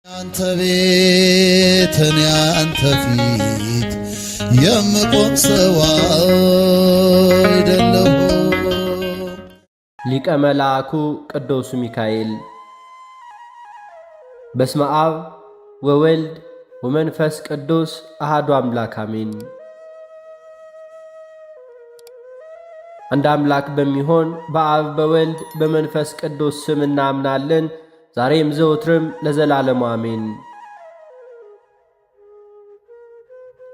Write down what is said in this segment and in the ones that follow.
አንተ ቤት እኔ አንተ ፊት የምቆም ሰው አይደለሁ። ሊቀ መላኩ ቅዱስ ሚካኤል። በስመ አብ ወወልድ ወመንፈስ ቅዱስ አሐዱ አምላክ አሜን። አንድ አምላክ በሚሆን በአብ በወልድ በመንፈስ ቅዱስ ስም እናምናለን። ዛሬም ዘወትርም ለዘላለሙ አሜን።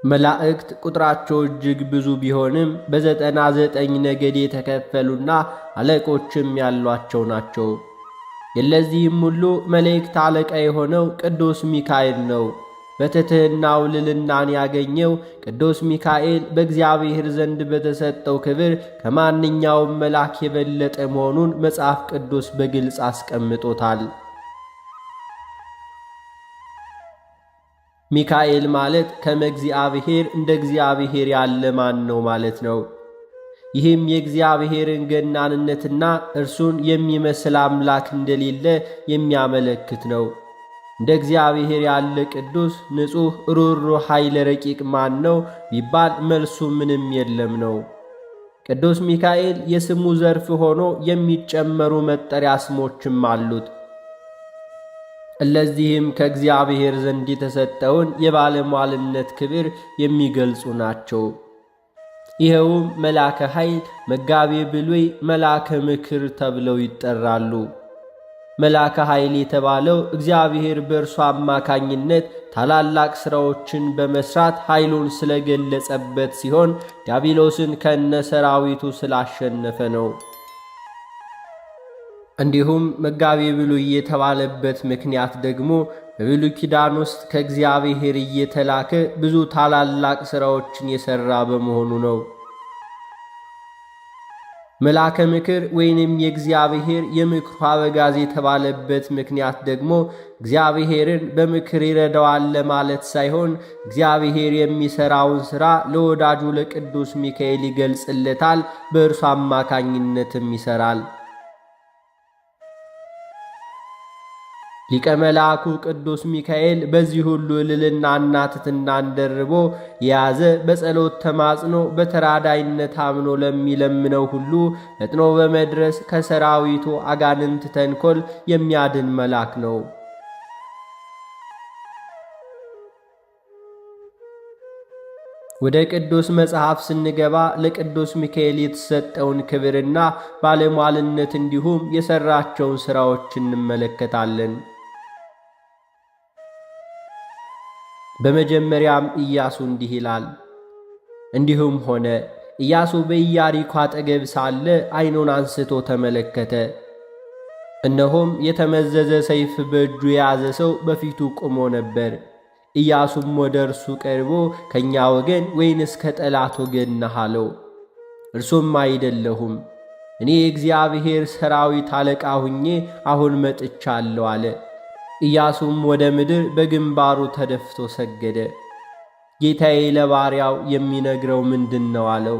መላእክት ቁጥራቸው እጅግ ብዙ ቢሆንም በ99 ነገድ የተከፈሉና አለቆችም ያሏቸው ናቸው። የለዚህም ሁሉ መላእክት አለቃ የሆነው ቅዱስ ሚካኤል ነው። በትሕትናው ልዕልናን ያገኘው ቅዱስ ሚካኤል በእግዚአብሔር ዘንድ በተሰጠው ክብር ከማንኛውም መልአክ የበለጠ መሆኑን መጽሐፍ ቅዱስ በግልጽ አስቀምጦታል። ሚካኤል ማለት ከመ እግዚአብሔር እንደ እግዚአብሔር ያለ ማን ነው ማለት ነው። ይህም የእግዚአብሔርን ገናንነትና እርሱን የሚመስል አምላክ እንደሌለ የሚያመለክት ነው። እንደ እግዚአብሔር ያለ ቅዱስ፣ ንጹሕ፣ ሩህሩህ፣ ኃይለ ረቂቅ ማን ነው ቢባል መልሱ ምንም የለም ነው። ቅዱስ ሚካኤል የስሙ ዘርፍ ሆኖ የሚጨመሩ መጠሪያ ስሞችም አሉት። እለዚህም ከእግዚአብሔር ዘንድ የተሰጠውን የባለሟልነት ክብር የሚገልጹ ናቸው። ይኸውም መልአከ ኃይል፣ መጋቤ ብሉይ፣ መልአከ ምክር ተብለው ይጠራሉ። መልአከ ኃይል የተባለው እግዚአብሔር በእርሱ አማካኝነት ታላላቅ ሥራዎችን በመሥራት ኃይሉን ስለገለጸበት ሲሆን ዲያብሎስን ከነ ሰራዊቱ ስላሸነፈ ነው። እንዲሁም መጋቤ ብሉይ የተባለበት ምክንያት ደግሞ በብሉይ ኪዳን ውስጥ ከእግዚአብሔር እየተላከ ብዙ ታላላቅ ሥራዎችን የሠራ በመሆኑ ነው። መልአከ ምክር ወይንም የእግዚአብሔር የምክሩ አበጋዝ የተባለበት ምክንያት ደግሞ እግዚአብሔርን በምክር ይረዳዋል ለማለት ሳይሆን እግዚአብሔር የሚሠራውን ሥራ ለወዳጁ ለቅዱስ ሚካኤል ይገልጽለታል፣ በእርሱ አማካኝነትም ይሠራል። ሊቀ መላኩ ቅዱስ ሚካኤል በዚህ ሁሉ ልዕልናና ትሕትናን ደርቦ የያዘ በጸሎት ተማጽኖ በተራዳይነት አምኖ ለሚለምነው ሁሉ ፈጥኖ በመድረስ ከሰራዊቱ አጋንንት ተንኰል የሚያድን መልአክ ነው። ወደ ቅዱስ መጽሐፍ ስንገባ ለቅዱስ ሚካኤል የተሰጠውን ክብርና ባለሟልነት እንዲሁም የሠራቸውን ሥራዎች እንመለከታለን። በመጀመሪያም ኢያሱ እንዲህ ይላል። እንዲሁም ሆነ ኢያሱ በኢያሪኮ አጠገብ ሳለ ዓይኑን አንስቶ ተመለከተ። እነሆም የተመዘዘ ሰይፍ በእጁ የያዘ ሰው በፊቱ ቆሞ ነበር። ኢያሱም ወደ እርሱ ቀርቦ ከእኛ ወገን ወይንስ ከጠላት ወገን ነህ አለው። እርሱም አይደለሁም፣ እኔ የእግዚአብሔር ሰራዊት አለቃ ሁኜ አሁን መጥቻለሁ አለ። ኢያሱም ወደ ምድር በግንባሩ ተደፍቶ ሰገደ። ጌታዬ ለባሪያው የሚነግረው ምንድን ነው አለው።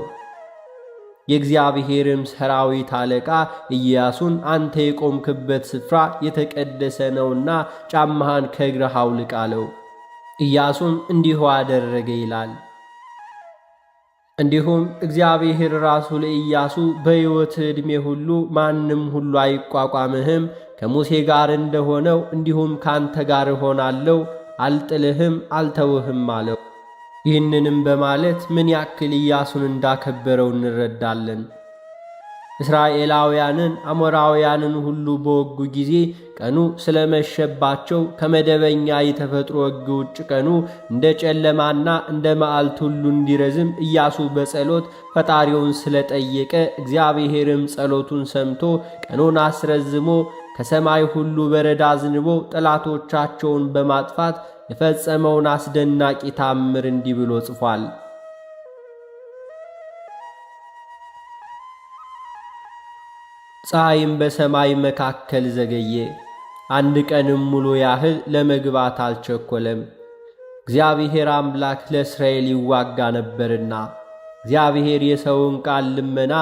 የእግዚአብሔርም ሰራዊት አለቃ ኢያሱን አንተ የቆምክበት ስፍራ የተቀደሰ ነውና ጫማህን ከእግርህ አውልቅ አለው። ኢያሱም እንዲሁ አደረገ ይላል። እንዲሁም እግዚአብሔር ራሱ ለኢያሱ በሕይወትህ ዕድሜ ሁሉ ማንም ሁሉ አይቋቋምህም፣ ከሙሴ ጋር እንደሆነው እንዲሁም ካንተ ጋር እሆናለሁ፣ አልጥልህም፣ አልተውህም አለው። ይህንንም በማለት ምን ያክል ኢያሱን እንዳከበረው እንረዳለን። እስራኤላውያንን አሞራውያንን ሁሉ በወጉ ጊዜ ቀኑ ስለመሸባቸው ከመደበኛ የተፈጥሮ ሕግ ውጭ ቀኑ እንደ ጨለማና እንደ መዓልት ሁሉ እንዲረዝም ኢያሱ በጸሎት ፈጣሪውን ስለጠየቀ እግዚአብሔርም ጸሎቱን ሰምቶ ቀኑን አስረዝሞ ከሰማይ ሁሉ በረድ አዝንቦ ጠላቶቻቸውን በማጥፋት የፈጸመውን አስደናቂ ታምር እንዲህ ብሎ ጽፏል። ፀሐይም በሰማይ መካከል ዘገየ፣ አንድ ቀንም ሙሉ ያህል ለመግባት አልቸኰለም። እግዚአብሔር አምላክ ለእስራኤል ይዋጋ ነበርና እግዚአብሔር የሰውን ቃል ልመና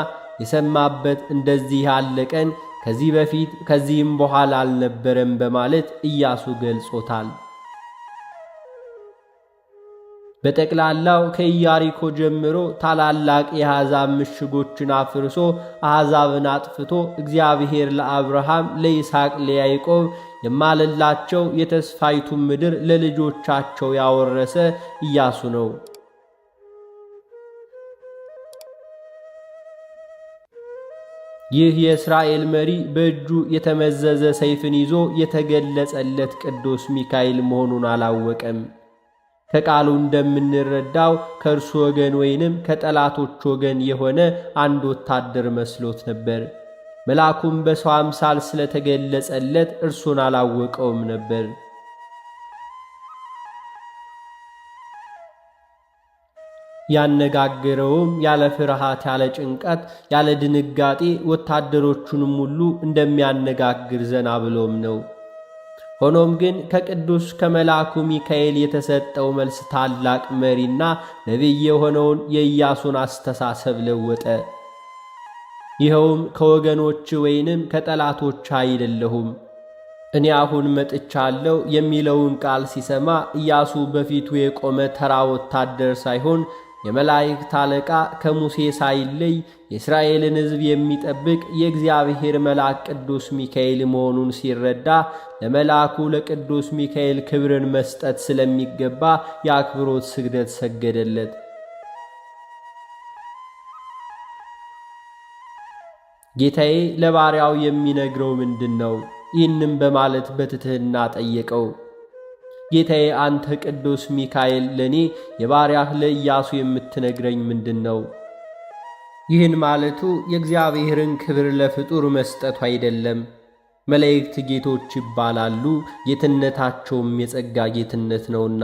የሰማበት እንደዚህ ያለ ቀን ከዚህ በፊት ከዚህም በኋላ አልነበረም በማለት ኢያሱ ገልጾታል። በጠቅላላው ከኢያሪኮ ጀምሮ ታላላቅ የአሕዛብ ምሽጎችን አፍርሶ አሕዛብን አጥፍቶ እግዚአብሔር ለአብርሃም፣ ለይስሐቅ፣ ለያዕቆብ የማለላቸው የተስፋይቱን ምድር ለልጆቻቸው ያወረሰ ኢያሱ ነው። ይህ የእስራኤል መሪ በእጁ የተመዘዘ ሰይፍን ይዞ የተገለጸለት ቅዱስ ሚካኤል መሆኑን አላወቀም። ከቃሉ እንደምንረዳው ከእርሱ ወገን ወይንም ከጠላቶች ወገን የሆነ አንድ ወታደር መስሎት ነበር። መልአኩም በሰው አምሳል ስለተገለጸለት እርሱን አላወቀውም ነበር። ያነጋገረውም ያለ ፍርሃት፣ ያለ ጭንቀት፣ ያለ ድንጋጤ ወታደሮቹንም ሁሉ እንደሚያነጋግር ዘና ብሎም ነው። ሆኖም ግን ከቅዱስ ከመልአኩ ሚካኤል የተሰጠው መልስ ታላቅ መሪና ነቢይ የሆነውን የኢያሱን አስተሳሰብ ለወጠ። ይኸውም ከወገኖች ወይንም ከጠላቶች አይደለሁም፣ እኔ አሁን መጥቻለሁ የሚለውን ቃል ሲሰማ ኢያሱ በፊቱ የቆመ ተራ ወታደር ሳይሆን የመላእክት አለቃ ከሙሴ ሳይለይ የእስራኤልን ሕዝብ የሚጠብቅ የእግዚአብሔር መልአክ ቅዱስ ሚካኤል መሆኑን ሲረዳ ለመልአኩ ለቅዱስ ሚካኤል ክብርን መስጠት ስለሚገባ የአክብሮት ስግደት ሰገደለት። ጌታዬ ለባሪያው የሚነግረው ምንድን ነው? ይህንም በማለት በትሕትና ጠየቀው። ጌታዬ አንተ ቅዱስ ሚካኤል ለኔ የባሪያህ ለኢያሱ የምትነግረኝ ምንድን ነው? ይህን ማለቱ የእግዚአብሔርን ክብር ለፍጡር መስጠቱ አይደለም። መላእክት ጌቶች ይባላሉ፣ ጌትነታቸውም የጸጋ ጌትነት ነውና።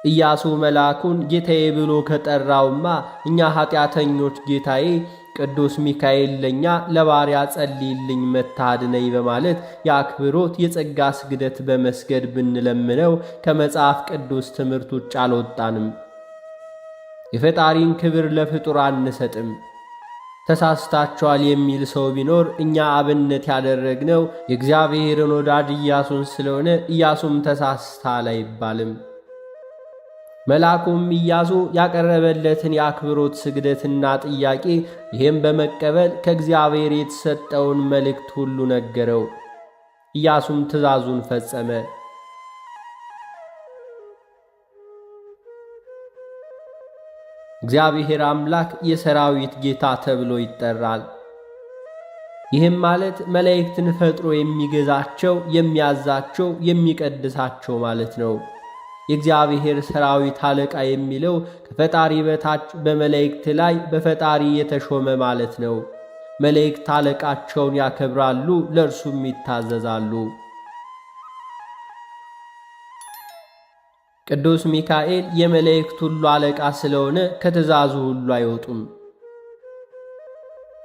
ኢያሱ መልአኩን ጌታዬ ብሎ ከጠራውማ እኛ ኃጢአተኞች ጌታዬ ቅዱስ ሚካኤል ለኛ ለባሪያ ጸልይልኝ መታድነኝ በማለት የአክብሮት የጸጋ ስግደት በመስገድ ብንለምነው ከመጽሐፍ ቅዱስ ትምህርት ውጭ አልወጣንም። የፈጣሪን ክብር ለፍጡር አንሰጥም። ተሳስታችኋል የሚል ሰው ቢኖር እኛ አብነት ያደረግነው የእግዚአብሔርን ወዳጅ ኢያሱን ስለሆነ ኢያሱም ተሳስታል አይባልም። መልአኩም ኢያሱ ያቀረበለትን የአክብሮት ስግደትና ጥያቄ ይህም በመቀበል ከእግዚአብሔር የተሰጠውን መልእክት ሁሉ ነገረው። ኢያሱም ትእዛዙን ፈጸመ። እግዚአብሔር አምላክ የሰራዊት ጌታ ተብሎ ይጠራል። ይህም ማለት መላእክትን ፈጥሮ የሚገዛቸው፣ የሚያዛቸው፣ የሚቀድሳቸው ማለት ነው። የእግዚአብሔር ሰራዊት አለቃ የሚለው ከፈጣሪ በታች በመላእክት ላይ በፈጣሪ የተሾመ ማለት ነው። መላእክት አለቃቸውን ያከብራሉ፣ ለእርሱም ይታዘዛሉ። ቅዱስ ሚካኤል የመላእክት ሁሉ አለቃ ስለሆነ ከትእዛዙ ሁሉ አይወጡም።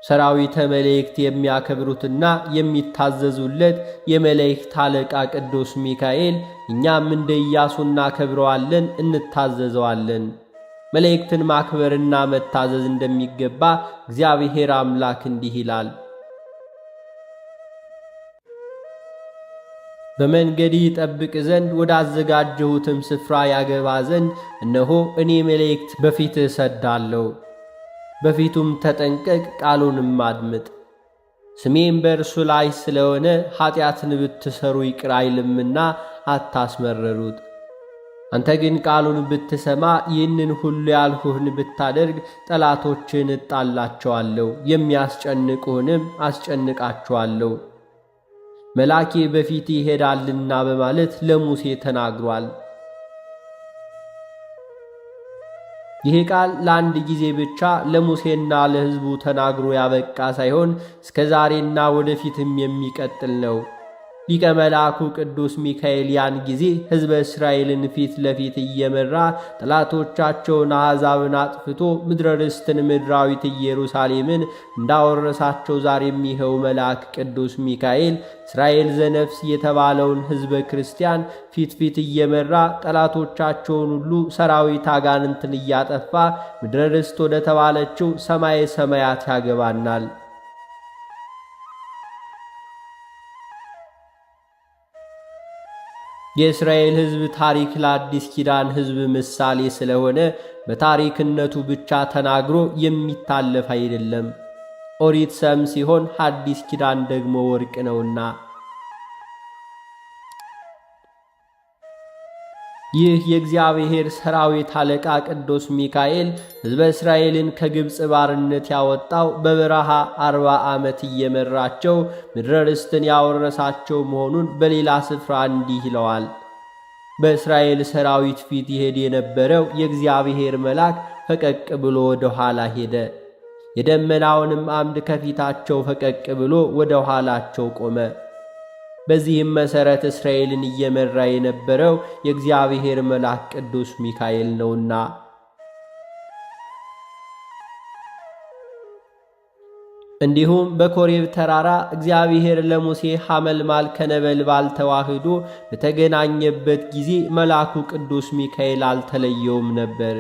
ሰራዊተ መላእክት የሚያከብሩትና የሚታዘዙለት የመላእክት አለቃ ቅዱስ ሚካኤል እኛም እንደ ኢያሱ እናከብረዋለን፣ እንታዘዘዋለን። መላእክትን ማክበርና መታዘዝ እንደሚገባ እግዚአብሔር አምላክ እንዲህ ይላል። በመንገድ ይጠብቅ ዘንድ ወዳዘጋጀሁትም ስፍራ ያገባ ዘንድ እነሆ እኔ መላእክት በፊትህ እሰዳለሁ። በፊቱም ተጠንቀቅ፣ ቃሉንም አድምጥ። ስሜም በእርሱ ላይ ስለሆነ ኀጢአትን ብትሰሩ ይቅር አይልምና አታስመረሩት። አንተ ግን ቃሉን ብትሰማ ይህንን ሁሉ ያልሁህን ብታደርግ ጠላቶችን እጣላቸዋለሁ፣ የሚያስጨንቁህንም አስጨንቃቸዋለሁ። መልአኬ በፊት ይሄዳልና በማለት ለሙሴ ተናግሯል። ይህ ቃል ለአንድ ጊዜ ብቻ ለሙሴና ለሕዝቡ ተናግሮ ያበቃ ሳይሆን እስከ ዛሬና ወደፊትም የሚቀጥል ነው። ሊቀ መልአኩ ቅዱስ ሚካኤል ያን ጊዜ ሕዝበ እስራኤልን ፊት ለፊት እየመራ ጠላቶቻቸውን አሕዛብን አጥፍቶ ምድረ ርስትን ምድራዊት ኢየሩሳሌምን እንዳወረሳቸው ዛሬም ይኸው መልአክ ቅዱስ ሚካኤል እስራኤል ዘነፍስ የተባለውን ሕዝበ ክርስቲያን ፊት ፊት እየመራ ጠላቶቻቸውን ሁሉ ሰራዊት አጋንንትን እያጠፋ ምድረ ርስት ወደ ተባለችው ሰማየ ሰማያት ያገባናል። የእስራኤል ሕዝብ ታሪክ ለአዲስ ኪዳን ሕዝብ ምሳሌ ስለሆነ በታሪክነቱ ብቻ ተናግሮ የሚታለፍ አይደለም። ኦሪት ሰም ሲሆን ሐዲስ ኪዳን ደግሞ ወርቅ ነውና። ይህ የእግዚአብሔር ሰራዊት አለቃ ቅዱስ ሚካኤል ሕዝበ እስራኤልን ከግብፅ ባርነት ያወጣው በበረሃ 40 ዓመት እየመራቸው ምድረ ርስትን ያወረሳቸው መሆኑን በሌላ ስፍራ እንዲህ ይለዋል። በእስራኤል ሰራዊት ፊት ይሄድ የነበረው የእግዚአብሔር መልአክ ፈቀቅ ብሎ ወደ ኋላ ሄደ። የደመናውንም አምድ ከፊታቸው ፈቀቅ ብሎ ወደ ኋላቸው ቆመ። በዚህም መሠረት እስራኤልን እየመራ የነበረው የእግዚአብሔር መልአክ ቅዱስ ሚካኤል ነውና። እንዲሁም በኮሬብ ተራራ እግዚአብሔር ለሙሴ ሐመልማል ከነበልባል ተዋህዶ በተገናኘበት ጊዜ መልአኩ ቅዱስ ሚካኤል አልተለየውም ነበር።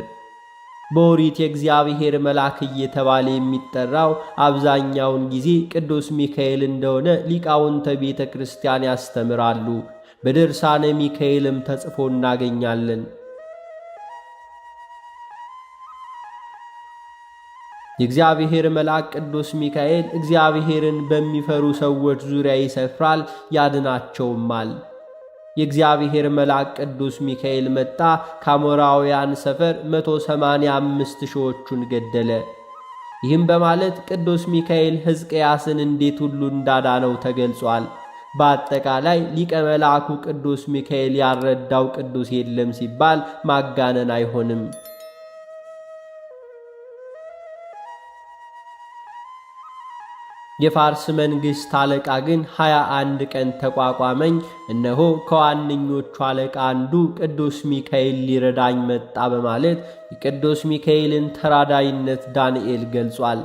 በኦሪት የእግዚአብሔር መልአክ እየተባለ የሚጠራው አብዛኛውን ጊዜ ቅዱስ ሚካኤል እንደሆነ ሊቃውንተ ቤተ ክርስቲያን ያስተምራሉ። በድርሳነ ሚካኤልም ተጽፎ እናገኛለን። የእግዚአብሔር መልአክ ቅዱስ ሚካኤል እግዚአብሔርን በሚፈሩ ሰዎች ዙሪያ ይሰፍራል፣ ያድናቸውማል። የእግዚአብሔር መልአክ ቅዱስ ሚካኤል መጣ፣ ከአሞራውያን ሰፈር 185 ሺዎቹን ገደለ። ይህም በማለት ቅዱስ ሚካኤል ሕዝቅያስን እንዴት ሁሉ እንዳዳነው ተገልጿል። በአጠቃላይ ሊቀ መልአኩ ቅዱስ ሚካኤል ያልረዳው ቅዱስ የለም ሲባል ማጋነን አይሆንም። የፋርስ መንግሥት አለቃ ግን 21 ቀን ተቋቋመኝ። እነሆ ከዋነኞቹ አለቃ አንዱ ቅዱስ ሚካኤል ሊረዳኝ መጣ በማለት የቅዱስ ሚካኤልን ተራዳይነት ዳንኤል ገልጿል።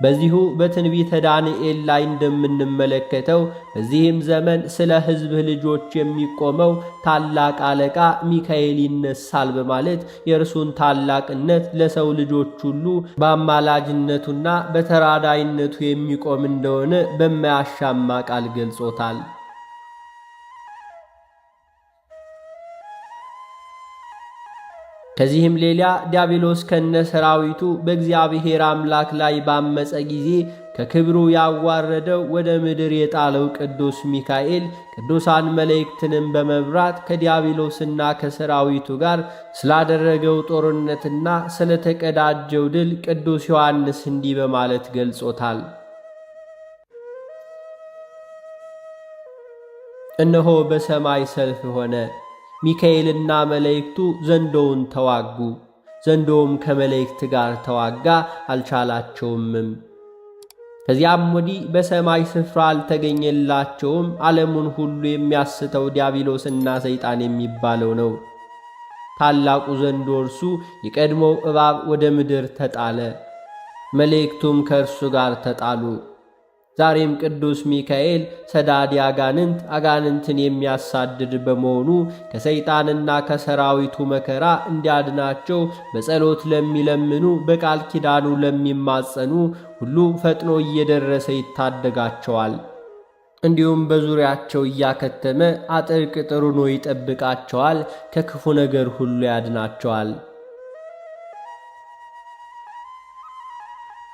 በዚሁ በትንቢተ ዳንኤል ላይ እንደምንመለከተው በዚህም ዘመን ስለ ሕዝብ ልጆች የሚቆመው ታላቅ አለቃ ሚካኤል ይነሳል በማለት የእርሱን ታላቅነት ለሰው ልጆች ሁሉ በአማላጅነቱና በተራዳይነቱ የሚቆም እንደሆነ በማያሻማ ቃል ገልጾታል። ከዚህም ሌላ ዲያብሎስ ከነ ሰራዊቱ በእግዚአብሔር አምላክ ላይ ባመፀ ጊዜ ከክብሩ ያዋረደው ወደ ምድር የጣለው ቅዱስ ሚካኤል ቅዱሳን መላእክትንም በመብራት ከዲያብሎስና ከሰራዊቱ ጋር ስላደረገው ጦርነትና ስለተቀዳጀው ድል ቅዱስ ዮሐንስ እንዲህ በማለት ገልጾታል። እነሆ በሰማይ ሰልፍ ሆነ፣ ሚካኤልና መላእክቱ ዘንዶውን ተዋጉ። ዘንዶውም ከመላእክት ጋር ተዋጋ፣ አልቻላቸውምም። ከዚያም ወዲህ በሰማይ ስፍራ አልተገኘላቸውም። ዓለሙን ሁሉ የሚያስተው ዲያብሎስና ሰይጣን የሚባለው ነው። ታላቁ ዘንዶ እርሱ የቀድሞው እባብ ወደ ምድር ተጣለ፣ መላእክቱም ከእርሱ ጋር ተጣሉ። ዛሬም ቅዱስ ሚካኤል ሰዳዲ አጋንንትን የሚያሳድድ በመሆኑ ከሰይጣንና ከሰራዊቱ መከራ እንዲያድናቸው በጸሎት ለሚለምኑ በቃል ኪዳኑ ለሚማጸኑ ሁሉ ፈጥኖ እየደረሰ ይታደጋቸዋል። እንዲሁም በዙሪያቸው እያከተመ አጥር ቅጥሩን ይጠብቃቸዋል፣ ከክፉ ነገር ሁሉ ያድናቸዋል።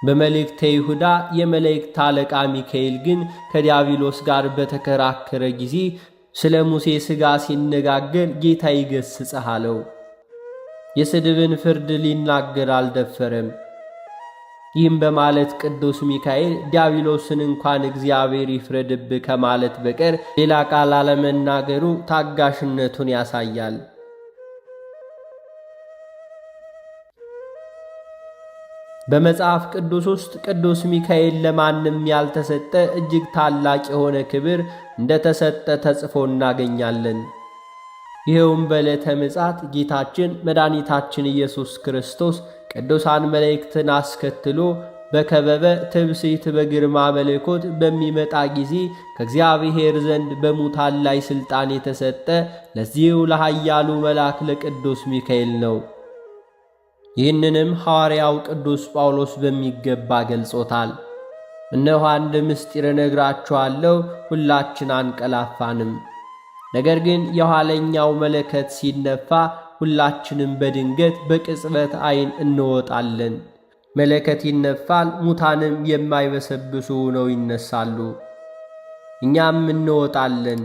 በመልእክተ ይሁዳ የመላእክት አለቃ ሚካኤል ግን ከዲያብሎስ ጋር በተከራከረ ጊዜ ስለ ሙሴ ሥጋ ሲነጋገር ጌታ ይገሥጽህ አለው። የስድብን ፍርድ ሊናገር አልደፈረም። ይህም በማለት ቅዱስ ሚካኤል ዲያብሎስን እንኳን እግዚአብሔር ይፍረድብህ ከማለት በቀር ሌላ ቃል አለመናገሩ ታጋሽነቱን ያሳያል። በመጽሐፍ ቅዱስ ውስጥ ቅዱስ ሚካኤል ለማንም ያልተሰጠ እጅግ ታላቅ የሆነ ክብር እንደተሰጠ ተጽፎ እናገኛለን። ይኸውም በዕለተ ምጽአት ጌታችን መድኃኒታችን ኢየሱስ ክርስቶስ ቅዱሳን መላእክትን አስከትሎ በከበበ ትብስት በግርማ መለኮት በሚመጣ ጊዜ ከእግዚአብሔር ዘንድ በሙታን ላይ ሥልጣን የተሰጠ ለዚሁ ለኃያሉ መልአክ ለቅዱስ ሚካኤል ነው። ይህንንም ሐዋርያው ቅዱስ ጳውሎስ በሚገባ ገልጾታል። እነሆ አንድ ምስጢር እነግራችኋለሁ፣ ሁላችን አንቀላፋንም። ነገር ግን የኋለኛው መለከት ሲነፋ ሁላችንም በድንገት በቅጽበት ዓይን እንወጣለን። መለከት ይነፋል፣ ሙታንም የማይበሰብሱ ሆነው ይነሳሉ፣ እኛም እንወጣለን።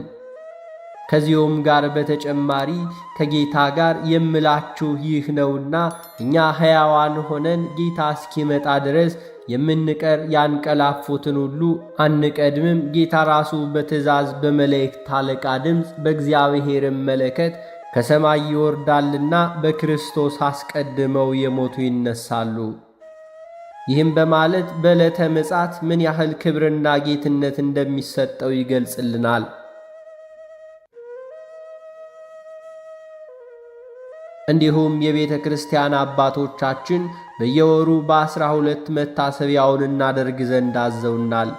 ከዚሁም ጋር በተጨማሪ ከጌታ ጋር የምላችሁ ይህ ነውና እኛ ሕያዋን ሆነን ጌታ እስኪመጣ ድረስ የምንቀር ያንቀላፉትን ሁሉ አንቀድምም። ጌታ ራሱ በትእዛዝ በመላእክት አለቃ ድምፅ በእግዚአብሔርም መለከት ከሰማይ ይወርዳልና በክርስቶስ አስቀድመው የሞቱ ይነሳሉ። ይህም በማለት በዕለተ ምጽአት ምን ያህል ክብርና ጌትነት እንደሚሰጠው ይገልጽልናል። እንዲሁም የቤተ ክርስቲያን አባቶቻችን በየወሩ በ12 መታሰቢያውን እናደርግ ዘንድ አዘውናል።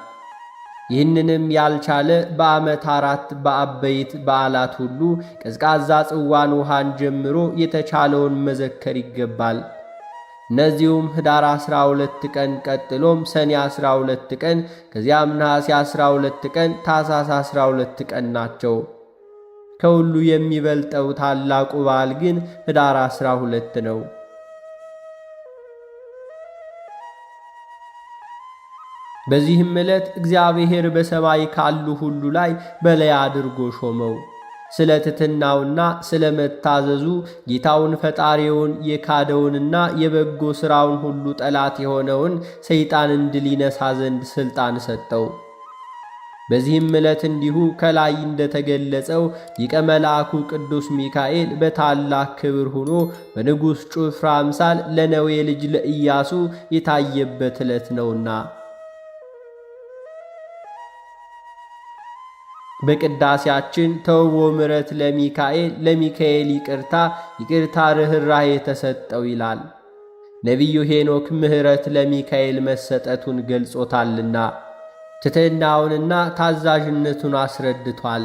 ይህንንም ያልቻለ በዓመት 4 በአበይት በዓላት ሁሉ ቀዝቃዛ ጽዋን ውሃን ጀምሮ የተቻለውን መዘከር ይገባል። እነዚሁም ኅዳር 12 ቀን፣ ቀጥሎም ሰኔ 12 ቀን፣ ከዚያም ነሐሴ 12 ቀን፣ ታኅሳስ 12 ቀን ናቸው። ከሁሉ የሚበልጠው ታላቁ በዓል ግን ኅዳር 12 ነው። በዚህም ዕለት እግዚአብሔር በሰማይ ካሉ ሁሉ ላይ በላይ አድርጎ ሾመው። ስለ ትሕትናውና ስለ መታዘዙ ጌታውን ፈጣሪውን የካደውንና የበጎ ሥራውን ሁሉ ጠላት የሆነውን ሰይጣንን ድል ይነሣ ዘንድ ሥልጣን ሰጠው። በዚህም ዕለት እንዲሁ ከላይ እንደተገለጸው ሊቀ መልአኩ ቅዱስ ሚካኤል በታላቅ ክብር ሆኖ በንጉሥ ጩፍራ አምሳል ለነዌ ልጅ ለኢያሱ የታየበት ዕለት ነውና። በቅዳሴያችን ተውቦ ምሕረት ለሚካኤል ለሚካኤል ይቅርታ ይቅርታ ርኅራኄ ተሰጠው ይላል። ነቢዩ ሄኖክ ምሕረት ለሚካኤል መሰጠቱን ገልጾታልና ትሕትናውንና ታዛዥነቱን አስረድቷል።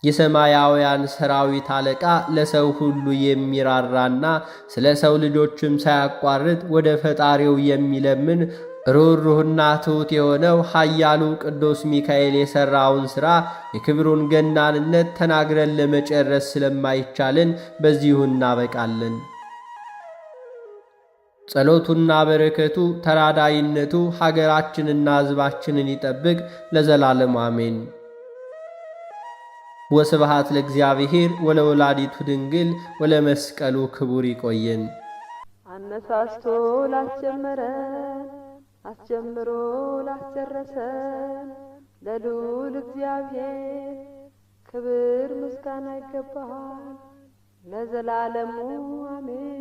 የሰማያውያን ሰራዊት አለቃ ለሰው ሁሉ የሚራራና ስለ ሰው ልጆችም ሳያቋርጥ ወደ ፈጣሪው የሚለምን ሩህሩህና ትሑት የሆነው ኃያሉ ቅዱስ ሚካኤል የሠራውን ሥራ የክብሩን ገናንነት ተናግረን ለመጨረስ ስለማይቻልን በዚሁ እናበቃለን። ጸሎቱና በረከቱ ተራዳይነቱ ሀገራችንና ሕዝባችንን ይጠብቅ ለዘላለም አሜን። ወስብሐት ለእግዚአብሔር ወለወላዲቱ ድንግል ወለመስቀሉ ክቡር። ይቆየን። አነሳስቶ ላስጀመረን አስጀምሮ ላስጨረሰን ለልዑል እግዚአብሔር ክብር ምስጋና ይገባል ለዘላለሙ አሜን።